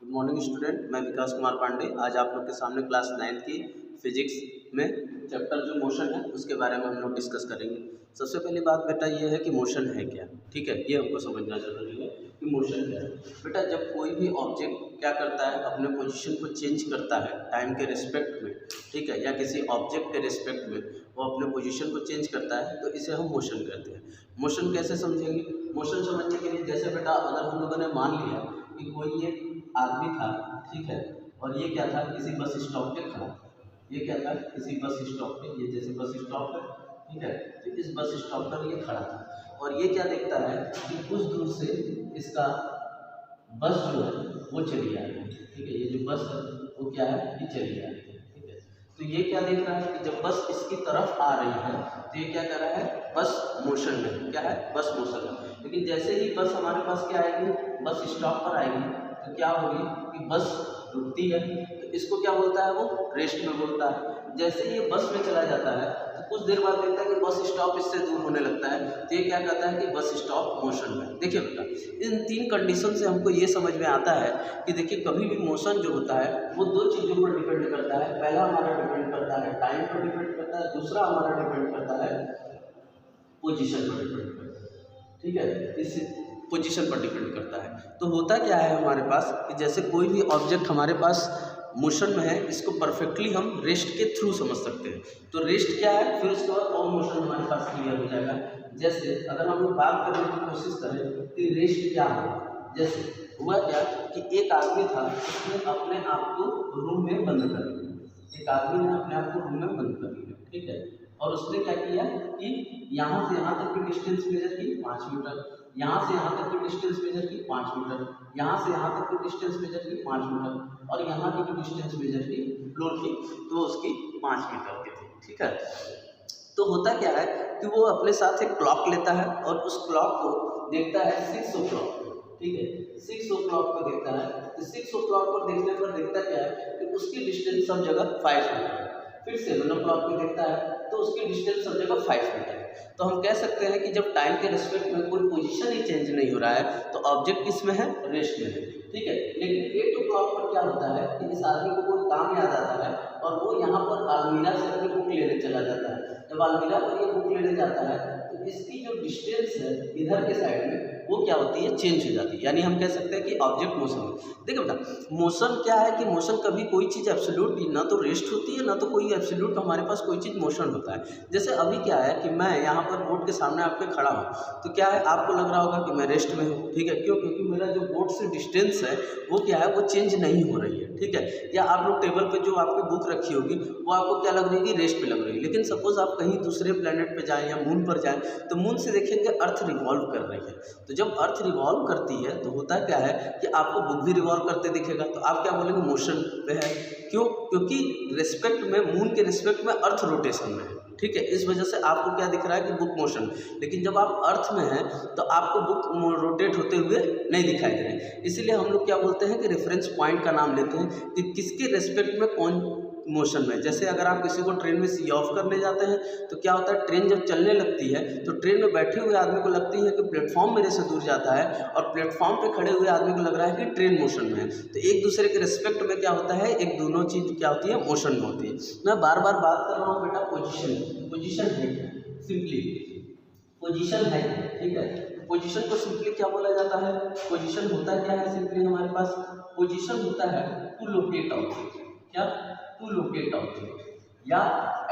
Good morning student, मैं विकास कुमार पांडे। आज आप लोग के सामने क्लास 9 की फिजिक्स में चैप्टर जो मोशन है उसके बारे में हम लोग डिस्कस करेंगे। सबसे पहली बात बेटा ये है कि मोशन है क्या, ठीक है, ये हमको समझना जरूरी है कि मोशन क्या है। बेटा जब कोई भी ऑब्जेक्ट क्या करता है, अपने पोजीशन को चेंज करता है टाइम के रिस्पेक्ट में, ठीक है, या किसी ऑब्जेक्ट के रिस्पेक्ट में वो अपने पोजीशन को चेंज करता है, तो इसे हम मोशन कहते हैं। मोशन कैसे समझेंगे? मोशन समझने के लिए जैसे बेटा अगर हम लोगों ने मान लिया कि कोई एक आदमी था, ठीक है, और ये क्या था, किसी बस स्टॉप पे खड़ा। ये क्या था, किसी बस स्टॉप पे, ये जैसे बस स्टॉप है, ठीक है, तो इस बस स्टॉप पर ये खड़ा था और ये क्या देखता है कि कुछ दूर से इसका बस जो है वो चली आ रही है, ठीक है, ये जो बस है वो क्या है, ये चली आ रही है, ठीक है। तो ये क्या देख रहा है कि जब बस इसकी तरफ आ रही है तो ये क्या कर रहा है, बस मोशन में, क्या है, बस मोशन में। लेकिन जैसे ही बस हमारे पास क्या आएगी, बस स्टॉप पर आएगी, तो क्या होगी कि बस रुकती है, तो इसको क्या बोलता है, वो रेस्ट में बोलता है। जैसे ही ये बस में चला जाता है तो कुछ देर बाद देखता है कि बस स्टॉप इससे दूर होने लगता है, तो ये क्या कहता है कि बस स्टॉप मोशन में। देखिए बेटा इन तीन कंडीशन से हमको ये समझ में आता है कि देखिए कभी भी मोशन जो होता है वो दो चीज़ों पर डिपेंड करता है। पहला हमारा डिपेंड करता है टाइम पर डिपेंड करता है, दूसरा हमारा डिपेंड करता है पोजीशन पर डिपेंड करता है, ठीक है, इस पोजीशन पर डिपेंड करता है। तो होता क्या है हमारे पास कि जैसे कोई भी ऑब्जेक्ट हमारे पास मोशन में है, इसको परफेक्टली हम रेस्ट के थ्रू समझ सकते हैं। तो रेस्ट क्या है, फिर उसके बाद और मोशन हमारे पास क्लियर हो जाएगा। जैसे अगर हम लोग बात करने की कोशिश करें कि रेस्ट क्या है, जैसे हुआ क्या कि एक आदमी था, उसने अपने आप को रूम में बंद कर लिया। एक आदमी ने अपने आप को रूम में बंद कर लिया, ठीक है, और उसने क्या किया कि यहाँ से यहाँ तक की डिस्टेंस मेजर की 5 मीटर, यहाँ से यहाँ तक की डिस्टेंस मेजर की 5 मीटर, यहाँ से यहाँ तक की डिस्टेंस मेजर की 5 मीटर, और यहाँ की डिस्टेंस मेजर की फ्लोर की तो उसकी 5 मीटर की थी, ठीक है। तो होता क्या है कि वो अपने साथ एक क्लॉक लेता है और उस क्लॉक को देखता है 6 ओ क्लॉक, ठीक है, 6 ओ क्लॉक को देखता है। तो 6 ओ क्लॉक को देखने पर देखता क्या है कि उसकी डिस्टेंस सब जगह 5 मीटर है। फिर 7 ओ क्लॉक को देखता है तो उसकी डिस्टेंस सब जगह 5 मीटर है। तो हम कह सकते हैं कि जब टाइम के रिस्पेक्ट में कोई पोजीशन ही चेंज नहीं हो रहा है तो ऑब्जेक्ट किस में है, रेस्ट में है, ठीक है। लेकिन 8 ओ क्लॉक पर क्या होता है कि इस आदमी को कोई काम याद आता है और वो यहाँ पर अलमीरा से अपनी बुक लेने चला जाता है। जब अलमीरा पर ये बुक लेने जाता है तो इसकी जो डिस्टेंस है इधर के साइड में वो क्या होती है, चेंज हो जाती है। यानी हम कह सकते हैं कि ऑब्जेक्ट मोशन में। देखिए बेटा मोशन क्या है कि मोशन कभी कोई चीज़ एब्सोल्यूट ना तो रेस्ट होती है ना तो कोई एब्सोल्यूट हमारे पास कोई चीज़ मोशन होता है। जैसे अभी क्या है कि मैं यहाँ पर बोर्ड के सामने आपके खड़ा हूँ तो क्या है, आपको लग रहा होगा कि मैं रेस्ट में हूँ, ठीक है, क्यों, क्योंकि मेरा जो बोर्ड से डिस्टेंस है वो क्या है, वो चेंज नहीं हो रही है, ठीक है। या आप लोग टेबल पे जो आपकी बुक रखी होगी वो आपको क्या लग रही है, रेस्ट पे लग रही है। लेकिन सपोज आप कहीं दूसरे प्लेनेट पे जाएं या मून पर जाएं तो मून से देखेंगे अर्थ रिवॉल्व कर रही है। तो जब अर्थ रिवॉल्व करती है तो होता क्या है कि आपको बुक भी रिवॉल्व करते दिखेगा, तो आप क्या बोलेंगे, मोशन पे है। क्यों, क्योंकि रिस्पेक्ट में, मून के रिस्पेक्ट में अर्थ रोटेशन में है, ठीक है। इस वजह से आपको क्या दिख रहा है कि बुक मोशन। लेकिन जब आप अर्थ में हैं तो आपको बुक रोटेट होते हुए नहीं दिखाई दे रहे। इसीलिए हम लोग क्या बोलते हैं कि रेफरेंस पॉइंट का नाम लेते हैं कि किसके रेस्पेक्ट में कौन मोशन में। जैसे अगर आप किसी को ट्रेन में सी ऑफ करने जाते हैं तो क्या होता है, ट्रेन जब चलने लगती है तो ट्रेन में बैठे हुए आदमी को लगती है कि प्लेटफॉर्म मेरे से दूर जाता है और प्लेटफॉर्म पे खड़े हुए आदमी को लग रहा है कि ट्रेन मोशन में है। तो एक दूसरे के रिस्पेक्ट में क्या होता है, एक दोनों चीज़ क्या होती है, मोशन में होती है। मैं बार बार बात कर रहा हूँ बेटा पोजिशन। पोजिशन है सिंपली, पोजिशन है, ठीक है। पोजीशन को सिंपली क्या बोला जाता है, पोजीशन होता क्या है सिंपली हमारे पास, पोजीशन होता है टू लोकेट ऑब्जेक्ट, क्या, टू लोकेट ऑब्जेक्ट या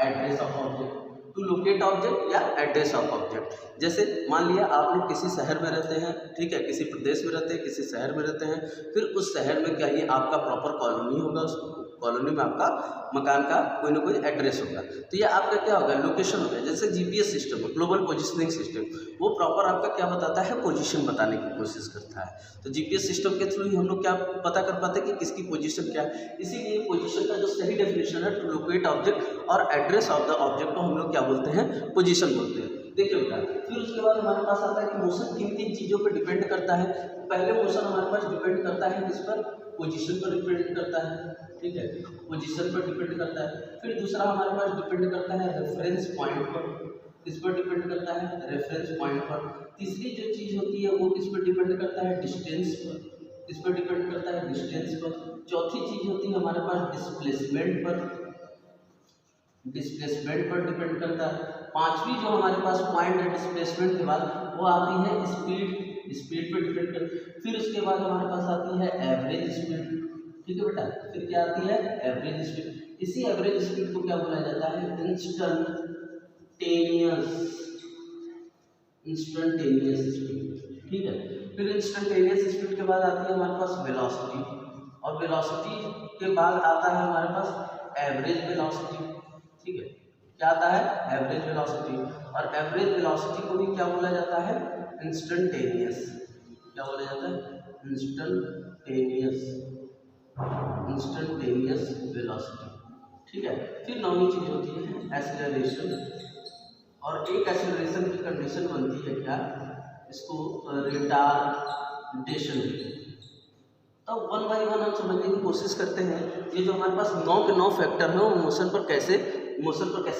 address of object, to locate object या एड्रेस ऑफ ऑब्जेक्ट। जैसे मान लिया आप लोग किसी शहर में रहते हैं, ठीक है, किसी प्रदेश में रहते हैं, किसी शहर में रहते हैं, फिर उस शहर में क्या ही आपका प्रॉपर कॉलोनी होगा, उस कॉलोनी में आपका मकान का कोई ना कोई एड्रेस होगा। तो ये आपका क्या होगा, लोकेशन होगा। जैसे GPS system, global positioning system, वो प्रॉपर आपका क्या बताता है, पोजीशन बताने की कोशिश करता है। तो जीपीएस सिस्टम के थ्रू ही हम लोग क्या पता कर पाते हैं कि किसकी पोजीशन क्या है। इसीलिए पोजीशन का जो सही डेफिनेशन है टू लोकेट ऑब्जेक्ट और एड्रेस ऑफ द ऑब्जेक्ट को हम लोग क्या बोलते हैं, पोजीशन बोलते हैं। देखिए बेटा फिर उसके बाद हमारे पास आता है कि मोशन किन किन चीज़ों पर डिपेंड करता है। पहले मोशन हमारे पास डिपेंड करता है किस पर, पोजीशन पर डिपेंड करता है, ठीक है, पोजीशन पर डिपेंड करता है। फिर दूसरा हमारे पास डिपेंड करता है रेफरेंस पॉइंट पर, किस पर डिपेंड करता है, रेफरेंस पॉइंट पर। तीसरी जो चीज़ होती है वो किस पर डिपेंड करता है, डिस्टेंस पर, किस पर डिपेंड करता है? डिस्टेंस पर। चौथी चीज होती है हमारे पास डिस्प्लेसमेंट पर, डिस्प्लेसमेंट पर डिपेंड करता है। पांचवी जो हमारे पास पॉइंट है डिस्प्लेसमेंट के बाद वो आती है स्पीड, स्पीड पर डिपेंड कर। फिर उसके बाद हमारे पास आती है एवरेज स्पीड, ठीक है बेटा। फिर क्या आती है? Average speed. इसी एवरेज स्पीड को क्या बोला जाता है? इंस्टेंटेनियस स्पीड, ठीक है। फिर इंस्टेंटेनियस स्पीड के बाद आती है हमारे पास वेलोसिटी, और वेलोसिटी के बाद आता है हमारे पास एवरेज वेलोसिटी, ठीक है। क्या आता है? Average velocity. और एवरेज वेलोसिटी को भी क्या बोला जाता है? इंस्टेंटेनियस। क्या बोला जाता है? इंस्टेंटेनियस वेलोसिटी, ठीक है। फिर नौवीं चीज होती है एक्सेलरेशन, और एक एक्सेलरेशन की कंडीशन बनती है क्या? इसको रिटार्डेशन। तो वन बाय वन हम समझने की कोशिश करते हैं। ये जो हमारे पास 9 के 9 फैक्टर हैं वो मोशन पर कैसे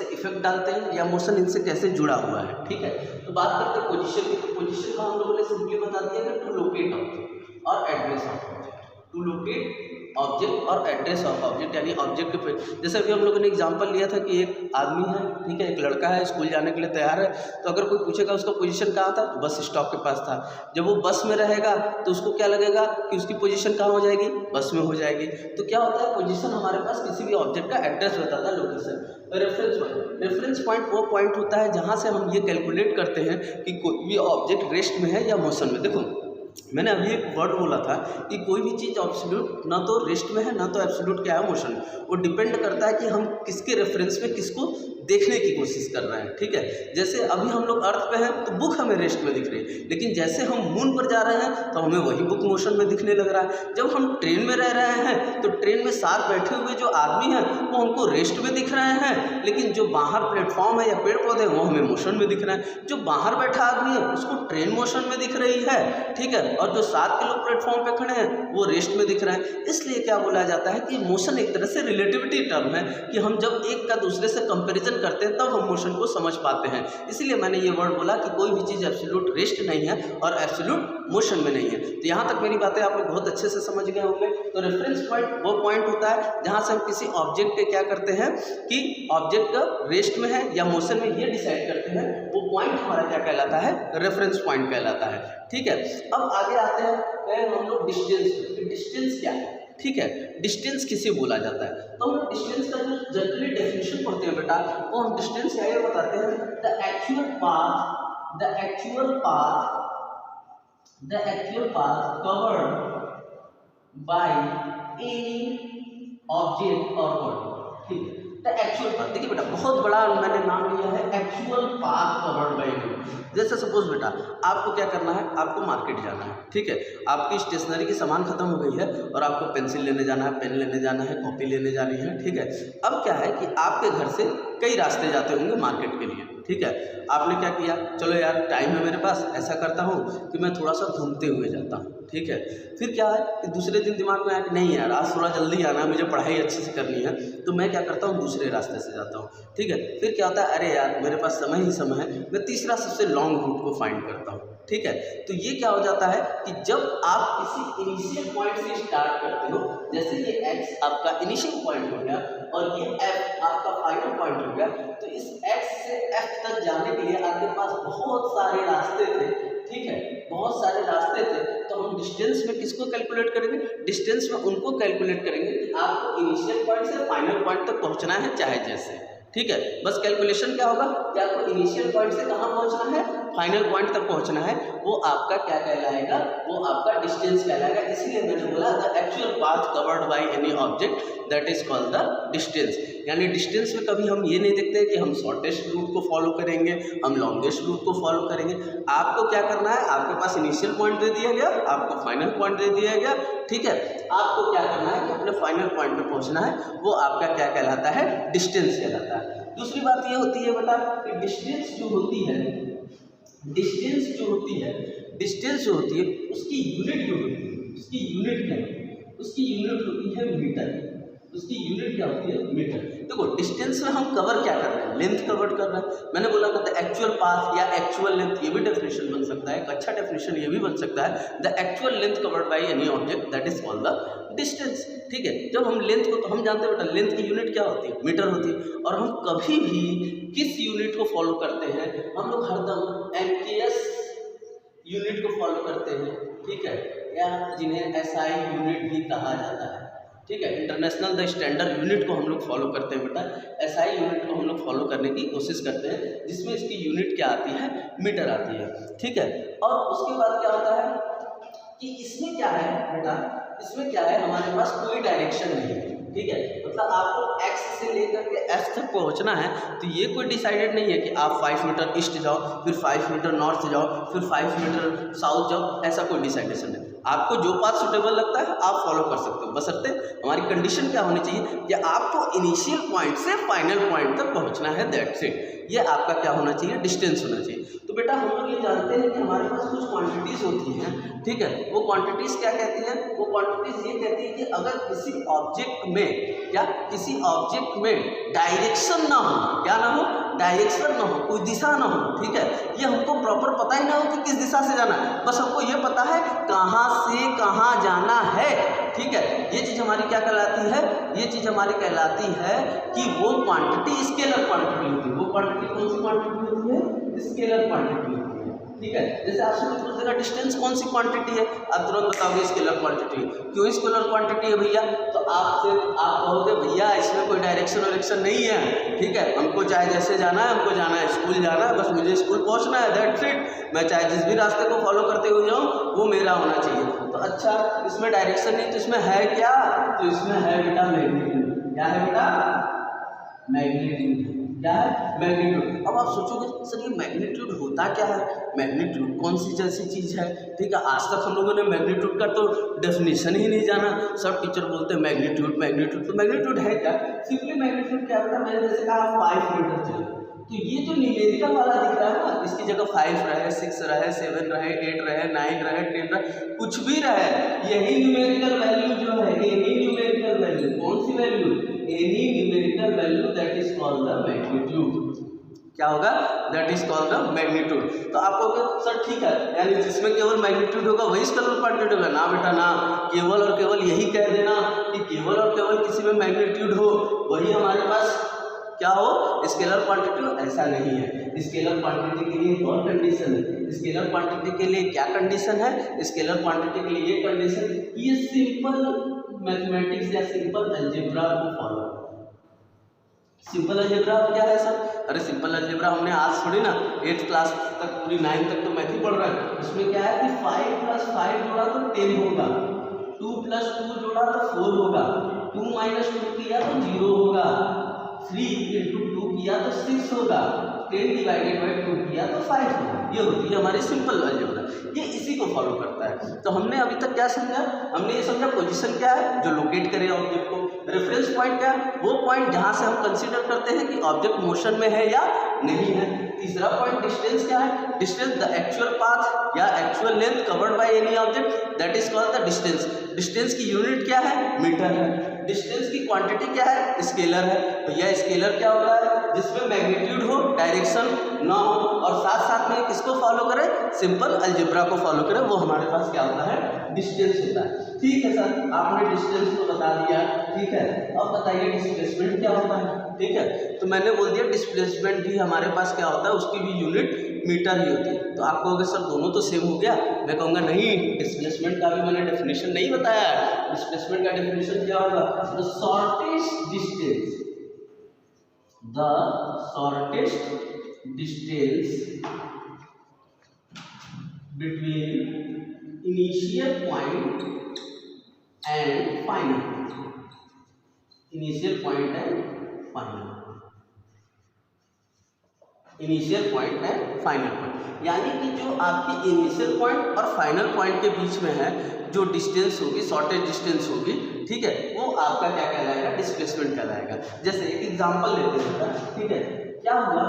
इफेक्ट डालते हैं, या मोशन इनसे कैसे जुड़ा हुआ है, ठीक है। तो बात करते हैं पोजीशन की। तो पोजीशन का हम लोगों ने सिंपली बता दिया कि टू लोकेट ऑब्जेक्ट और address of object, to locate object और एड्रेस ऑफ ऑब्जेक्ट, यानी ऑब्जेक्ट पे। जैसे अभी हम लोगों ने एग्जांपल लिया था कि एक आदमी है, ठीक है, एक लड़का है, स्कूल जाने के लिए तैयार है। तो अगर कोई पूछेगा उसका पोजीशन कहाँ था, तो बस स्टॉप के पास था। जब वो बस में रहेगा तो उसको क्या लगेगा कि उसकी पोजीशन कहाँ हो जाएगी? बस में हो जाएगी। तो क्या होता है? पोजीशन हमारे पास किसी भी ऑब्जेक्ट का एड्रेस बताता है, लोकेशन। रेफरेंस पॉइंट वो पॉइंट होता है जहाँ से हम ये कैलकुलेट करते हैं कि कोई भी ऑब्जेक्ट रेस्ट में है या मोशन में। देखो मैंने अभी एक वर्ड बोला था कि कोई भी चीज़ एब्सोल्यूट ना तो रेस्ट में है ना तो एब्सोल्यूट क्या है? मोशन। वो डिपेंड करता है कि हम किसके रेफरेंस में किसको देखने की कोशिश कर रहे हैं, ठीक है। जैसे अभी हम लोग अर्थ पे हैं तो बुक हमें रेस्ट में दिख रही है, लेकिन जैसे हम मून पर जा रहे हैं तो हमें वही बुक मोशन में दिखने लग रहा है। जब हम ट्रेन में रह रहे हैं तो ट्रेन में साथ बैठे हुए जो आदमी हैं वो हमको रेस्ट में दिख रहे हैं, लेकिन जो बाहर प्लेटफॉर्म है या पेड़ पौधे वो हमें मोशन में दिख रहे हैं। जो बाहर बैठा आदमी है उसको ट्रेन मोशन में दिख रही है, ठीक है, और जो साथ के लोग प्लेटफॉर्म पे खड़े हैं वो रेस्ट में दिख रहे हैं। इसलिए क्या बोला जाता है कि मोशन एक तरह से रिलेटिविटी टर्म है, कि हम जब एक का दूसरे से कंपैरिजन करते हैं तब हम मोशन को समझ पाते हैं। इसलिए मैंने ये वर्ड बोला कि कोई भी चीज़ एब्सोल्यूट रेस्ट नहीं है और एब्सोल्यूट मोशन में नहीं है। तो यहाँ तक मेरी बातें आप लोग बहुत अच्छे से समझ गए होंगे। तो रेफरेंस पॉइंट वो पॉइंट होता है जहाँ से हम किसी ऑब्जेक्ट के क्या करते हैं कि ऑब्जेक्ट का रेस्ट में है या मोशन में, ये डिसाइड करते हैं। वो पॉइंट हमारा क्या कहलाता है? रेफरेंस पॉइंट कहलाता है, ठीक है। अब आगे आते हैं हम लोग डिस्टेंस। डिस्टेंस क्या है? ठीक है, डिस्टेंस किसे बोला जाता है? तो हम डिस्टेंस का जो जनरली डेफिनेशन पढ़ते हैं बेटा, वो हम डिस्टेंस क्या ये बताते हैं? The actual path covered by any object और बॉडी, ठीक है। द एक्चुअल पाथ, देखिए बेटा बहुत बड़ा मैंने नाम लिया है, actual path covered by any. जैसे सपोज बेटा आपको क्या करना है, आपको मार्केट जाना है, ठीक है, आपकी स्टेशनरी की सामान खत्म हो गई है और आपको पेंसिल लेने जाना है, पेन लेने जाना है, कॉपी लेने जानी है, ठीक है। अब क्या है कि आपके घर से कई रास्ते जाते होंगे मार्केट के लिए, ठीक है। आपने क्या किया, चलो यार टाइम है मेरे पास, ऐसा करता हूँ कि मैं थोड़ा सा घूमते हुए जाता हूँ, ठीक है। फिर क्या है कि दूसरे दिन दिमाग में आया कि नहीं यार आज थोड़ा जल्दी आना है, मुझे पढ़ाई अच्छे से करनी है, तो मैं क्या करता हूँ दूसरे रास्ते से जाता हूँ, ठीक है। फिर क्या होता है, अरे यार मेरे पास समय ही समय है, मैं तीसरा सबसे लॉन्ग रूट को फाइंड करता हूँ, ठीक है। तो ये क्या हो जाता है कि जब आप किसी इनिशियल पॉइंट से स्टार्ट करते हो, जैसे ये x आपका इनिशियल पॉइंट हो गया और ये f आपका फाइनल पॉइंट हो गया, तो इस x से f तक जाने के लिए आपके पास बहुत सारे रास्ते थे, ठीक है, बहुत सारे रास्ते थे। तो हम डिस्टेंस में किसको कैलकुलेट करेंगे? डिस्टेंस में उनको कैलकुलेट करेंगे कि आपको इनिशियल पॉइंट से फाइनल पॉइंट तक पहुंचना है चाहे जैसे, ठीक है। बस कैलकुलेशन क्या होगा कि आपको इनिशियल पॉइंट से कहाँ पहुंचना है, फाइनल पॉइंट तक पहुंचना है, वो आपका क्या कहलाएगा? वो आपका डिस्टेंस कहलाएगा। इसीलिए मैंने बोला the actual path covered by any object that is called the distance. यानी डिस्टेंस में कभी हम ये नहीं देखते कि हम शॉर्टेस्ट रूट को फॉलो करेंगे, हम लॉन्गेस्ट रूट को फॉलो करेंगे। आपको क्या करना है, आपके पास इनिशियल पॉइंट दे दिया गया, आपको फाइनल पॉइंट दे दिया गया, ठीक है। आपको क्या करना है कि अपने फाइनल पॉइंट पे पहुंचना है, वो आपका क्या कहलाता है? डिस्टेंस कहलाता है। दूसरी बात ये होती है बेटा कि डिस्टेंस जो होती है उसकी यूनिट जो होती है, उसकी यूनिट क्या है? उसकी यूनिट होती है मीटर, उसकी यूनिट क्या होती है, मीटर। देखो डिस्टेंस में हम कवर क्या कर रहे हैं, लेंथ कवर कर रहे हैं। मैंने बोला था द एक्चुअल पाथ या एक्चुअल लेंथ, ये भी डेफिनेशन बन सकता है, एक अच्छा डेफिनेशन ये भी बन सकता है, the actual length covered by any object that is called the distance. ठीक है, जब हम लेंथ को, तो हम जानते हैं बेटा लेंथ की यूनिट क्या होती है, मीटर होती है। और हम कभी भी किस यूनिट को फॉलो करते हैं, हम लोग हरदम एमकेएस यूनिट को फॉलो करते हैं, ठीक है, या जिन्हें एसआई यूनिट भी कहा जाता है। ठीक है, इंटरनेशनल द स्टैंडर्ड यूनिट को हम लोग फॉलो करते हैं बेटा, एसआई यूनिट को हम लोग फॉलो करने की कोशिश करते हैं, जिसमें इसकी यूनिट क्या आती है, मीटर आती है। ठीक है, और उसके बाद क्या होता है कि इसमें क्या है बेटा, इसमें क्या है, हमारे पास कोई डायरेक्शन नहीं है। ठीक है, मतलब आपको x से लेकर के f तक पहुंचना है, तो ये कोई डिसाइडेड नहीं है कि आप 5 मीटर ईस्ट जाओ, फिर 5 मीटर नॉर्थ जाओ, फिर 5 मीटर साउथ जाओ, ऐसा कोई डिसाइडेशन नहीं। आपको जो पाथ सुटेबल लगता है आप फॉलो कर सकते हो, बशर्ते हमारी कंडीशन क्या होनी चाहिए कि आपको इनिशियल पॉइंट से फाइनल पॉइंट तक पहुंचना है, दैट्स इट। ये आपका क्या होना चाहिए, डिस्टेंस होना चाहिए। तो बेटा हम लोग ये जानते हैं कि हमारे पास कुछ क्वांटिटीज होती हैं, ठीक है, वो क्वांटिटीज क्या कहती हैं, वो क्वांटिटीज ये कहती है कि अगर किसी ऑब्जेक्ट में, क्या किसी ऑब्जेक्ट में डायरेक्शन ना हो, क्या ना हो, डायरेक्शन ना हो, कोई दिशा ना हो, ठीक है, ये हमको प्रॉपर पता ही ना हो कि किस दिशा से जाना है, बस हमको ये पता है कहाँ से कहाँ जाना है। ठीक है, ये चीज़ हमारी क्या कहलाती है, ये चीज़ हमारी कहलाती है कि वो क्वांटिटी स्केलर क्वांटिटी होती है। वो क्वांटिटी कौन सी क्वांटिटी होती है, स्केलर क्वांटिटी होती है। ठीक है, जैसे आपसे पूछ देगा डिस्टेंस कौन सी क्वांटिटी है, आप तुरंत बताओगे स्केलर क्वांटिटी। क्यों स्केलर क्वांटिटी है भैया, तो आप कहोगे भैया इसमें कोई डायरेक्शन वायरेक्शन नहीं है। ठीक है, हमको चाहे जैसे जाना है, हमको जाना है, स्कूल जाना है, बस मुझे स्कूल पहुंचना है, दैट्स इट। मैं चाहे जिस भी रास्ते को फॉलो करते हुए जाऊँ वो मेरा होना चाहिए। तो अच्छा, इसमें डायरेक्शन नहीं, तो इसमें है क्या, तो इसमें है बेटा मैग्नीट्यूड। क्या है बेटा, मैग्नीट्यूड। क्या है, मैग्नीट्यूड। अब आप सोचोगे सर ये मैग्नीट्यूड होता क्या है, मैग्नीट्यूड कौन सी जैसी चीज़ है। ठीक है, आज तक हम लोगों ने मैग्नीट्यूड का तो डेफिनेशन ही नहीं जाना, सब टीचर बोलते हैं मैग्नीट्यूड मैग्नीट्यूड। तो मैग्नीट्यूड है क्या, सिंपली मैग्नीट्यूड क्या होता है, मैंने जैसे कहा 5 मीटर चले, तो ये जो न्यूमेरिकल वाला दिख रहा है ना, इसकी जगह 5 रहे, 6 रहे, 7 रहे, 8 रहे, 9 रहे, 10 रहे, कुछ भी रहे, यही न्यूमेरिकल वैल्यू जो है, एनी न्यूमेरिकल वैल्यू, कौन सी value, any numerical value that is called the magnitude. क्या होगा, that is called the magnitude. तो आप कहोगे सर ठीक है, यानी जिसमें केवल मैग्नीट्यूड होगा वही स्केलर क्वांटिटी होगा। ना बेटा ना, केवल और केवल यही कह देना कि केवल और केवल किसी में मैग्नीट्यूड हो वही हमारे पास क्या हो, स्केलर क्वांटिटी हो, ऐसा नहीं है। स्केलर क्वांटिटी के लिए और कंडीशन है। स्केलर क्वांटिटी के लिए क्या कंडीशन है, स्केलर क्वांटिटी के लिए ये कंडीशन, ये सिंपल मैथमेटिक्स या सिंपल अलजेब्रा को फॉलो। सिंपल अलजेब्रा क्या है सर, अरे सिंपल अलजेब्रा हमने आज थोड़ी ना 8th क्लास तक, पूरी 9 तक तो मैथ ही पढ़ रहे हैं। उसमें क्या है कि 5 + 5 जोड़ा तो 10 होगा, 2 + 2 जोड़ा तो 4 होगा, 2 - 2 किया तो 0 होगा, 3 × 2 किया तो 6 होगा, 10 ÷ 2 किया तो 5 होगा। ये होती है हमारी सिंपल अलजेब्रा, ये इसी को फॉलो करता है। तो हमने अभी तक क्या समझा, हमने ये समझा पोजीशन क्या है, जो लोकेट करे ऑब्जेक्ट को। रेफरेंस पॉइंट क्या है, वो पॉइंट जहां से हम कंसीडर करते हैं कि ऑब्जेक्ट मोशन में है या नहीं है। तीसरा पॉइंट डिस्टेंस क्या है, डिस्टेंस द एक्चुअल पाथ या actual length covered by any object that is called the distance. Distance की यूनिट क्या है, मीटर है। डिस्टेंस की क्वांटिटी क्या है, स्केलर है। भैया स्केलर क्या होता है, जिसमें मैग्नीट्यूड हो, डायरेक्शन ना हो, और साथ साथ में किसको फॉलो करें, सिंपल अलजेब्रा को फॉलो करें, वो हमारे पास क्या होता है, डिस्टेंस होता है। ठीक है सर, आपने डिस्टेंस को बता दिया, ठीक है। अब बताइए डिस्प्लेसमेंट क्या होता है। ठीक है, तो मैंने बोल दिया डिस्प्लेसमेंट भी हमारे पास क्या होता है, उसकी भी यूनिट मीटर ही होती है। तो आप कहोगे सर दोनों तो सेम हो गया, मैं कहूँगा नहीं, डिस्प्लेसमेंट का भी मैंने डेफिनेशन नहीं बताया है। डिस्प्लेसमेंट का डेफिनेशन क्या होगा, the shortest distance, the shortest distance between initial point and final point, initial point and final, initial point and final point, यानी कि जो आपकी इनिशियल पॉइंट और फाइनल पॉइंट के बीच में है जो डिस्टेंस होगी, शॉर्टेज डिस्टेंस होगी, ठीक है, वो आपका क्या कहलाएगा, डिस्प्लेसमेंट कहलाएगा। जैसे एक एग्जांपल लेते हैं, ठीक है, क्या हुआ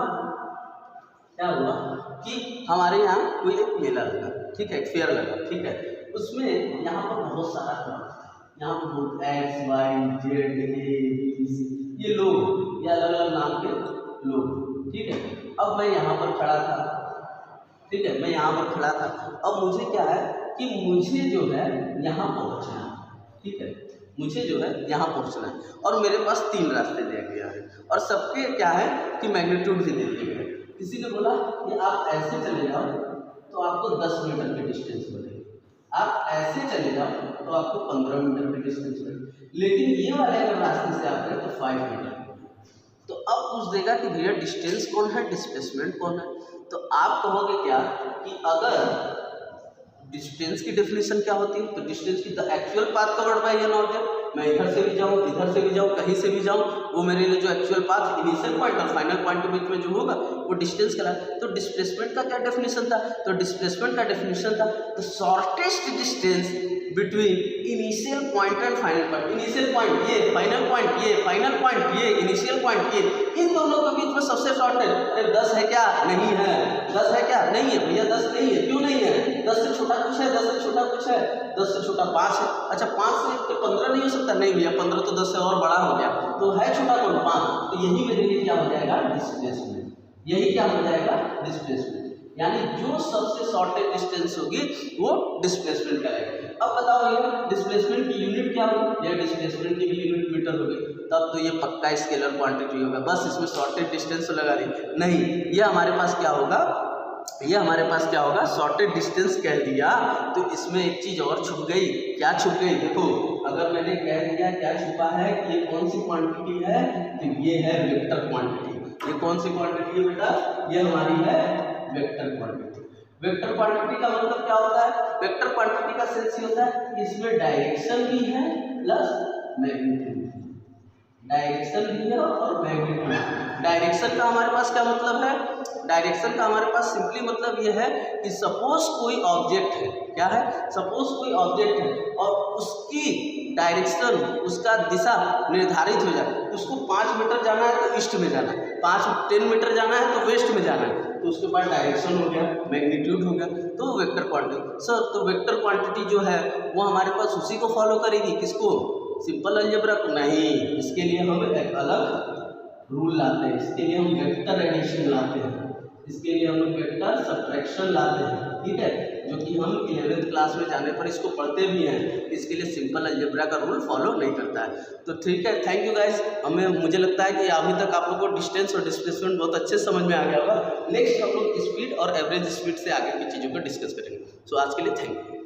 कि हमारे यहाँ कोई एक मेला लगा, ठीक है, एक फेयर लगा, ठीक है, उसमें यहाँ पर बहुत सारा क्राउड था, यहाँ पर बहुत एक्स वाई जेड ये लोग, ये अलग अलग नाम के लोग, ठीक है। अब मैं यहाँ पर खड़ा था, ठीक है, मैं यहाँ पर खड़ा था। अब मुझे क्या है कि मुझे जो है यहाँ पहुँचना है, ठीक है, मुझे जो है यहाँ पहुँचना है और मेरे पास 3 रास्ते दिया गया है और सबके क्या है कि मैग्नीट्यूड भी दे दिए गए। किसी ने बोला कि आप ऐसे चले जाओ तो आपको 10 मीटर की डिस्टेंस मिलेगी, आप ऐसे चले जाओ तो आपको 15 मीटर की डिस्टेंस मिलेगी, लेकिन ये वाले अगर रास्ते से आप गए तो 5 मीटर। तो अब पूछ देगा कि भैया डिस्टेंस कौन है, डिस्प्लेसमेंट कौन है। तो आप कहोगे क्या कि अगर डिस्टेंस की डेफिनेशन क्या होती है, तो डिस्टेंस की the actual path covered by an object. मैं इधर से भी जाऊँ, इधर से भी जाऊँ, कहीं से भी जाऊँ, वो मेरे लिए जो एक्चुअल पाथ इनिशियल पॉइंट और फाइनल पॉइंट के बीच में जो होगा वो डिस्टेंस कहलाता। तो डिस्प्लेसमेंट का क्या डेफिनेशन था, तो डिस्प्लेसमेंट का डेफिनेशन था the shortest distance between initial point and final point. Initial point ये, फाइनल पॉइंट ये, फाइनल पॉइंट ये, इनिशियल पॉइंट ये, इन दोनों के बीच में सबसे शॉर्टेस्ट। अरे 10 है क्या, नहीं है। 10 है क्या, नहीं है भैया, 10 नहीं है। क्यों नहीं है, 10 से छोटा कुछ है, 10 से छोटा कुछ है, 10 से छोटा 5 है। अच्छा 5 से 15 नहीं हो सकता, नहीं भैया 15 तो 10 से और बड़ा हो गया, तो है छोटा कौन, 5। तो यही मेरे लिए क्या हो जाएगा, डिस्प्लेसमेंट। यही क्या हो जाएगा, डिस्प्लेसमेंट, यानी जो सबसे शॉर्टेस्ट डिस्टेंस होगी वो डिस्प्लेसमेंट कहलाएगा। अब बताओ ये डिस्प्लेसमेंट की यूनिट क्या होगी, ये डिस्प्लेसमेंट की भी यूनिट मीटर होगी, तब तो ये पक्का स्केलर क्वांटिटी होगा। बस इसमें शॉर्टेस्ट डिस्टेंस लगा दी, नहीं, ये हमारे पास क्या होगा, ये हमारे पास क्या होगा, शॉर्टेस्ट डिस्टेंस कह दिया तो इसमें एक चीज़ और छुप गई। क्या छुप गई, देखो अगर मैंने कह दिया क्या छुपा है कि ये कौन सी क्वांटिटी है, तो ये है वेक्टर क्वांटिटी। ये कौन सी क्वांटिटी है बेटा, ये हमारी है वेक्टर क्वांटिटी। वेक्टर क्वांटिटी का मतलब क्या होता है, वेक्टर क्वांटिटी का सेंस ये होता है कि इसमें डायरेक्शन भी है प्लस मैग्नीट्यूड, डायरेक्शन भी है और मैग्नीट्यूड। डायरेक्शन का हमारे पास क्या मतलब है, डायरेक्शन का हमारे पास सिंपली मतलब ये है कि सपोज कोई ऑब्जेक्ट है, क्या है, सपोज कोई ऑब्जेक्ट है और उसकी डायरेक्शन, उसका दिशा निर्धारित हो जाए। उसको 5 मीटर जाना है तो ईस्ट में जाना है, 10 मीटर जाना है तो वेस्ट में जाना है, तो उसके बाद डायरेक्शन हो गया, मैग्नीट्यूड हो गया, तो वेक्टर क्वांटिटी। सर तो वेक्टर क्वांटिटी जो है वो हमारे पास उसी को फॉलो करेगी, किसको, सिंपल अलजेब्रा को, नहीं। इसके लिए हम एक अलग रूल लाते हैं, इसके लिए हम वेक्टर एडिशन लाते हैं, इसके लिए हम वेक्टर सब्ट्रैक्शन लाते हैं, ठीक है, जो कि हम 11th क्लास में जाने पर इसको पढ़ते भी हैं। इसके लिए सिंपल अलजेब्रा का रूल फॉलो नहीं करता है। तो ठीक है, थैंक यू गाइस। मुझे लगता है कि अभी तक आप लोग को डिस्टेंस और डिस्प्लेसमेंट बहुत अच्छे समझ में आ गया होगा। नेक्स्ट हम लोग स्पीड और एवरेज स्पीड से आगे की चीज़ों को डिस्कस करेंगे। सो आज के लिए थैंक यू।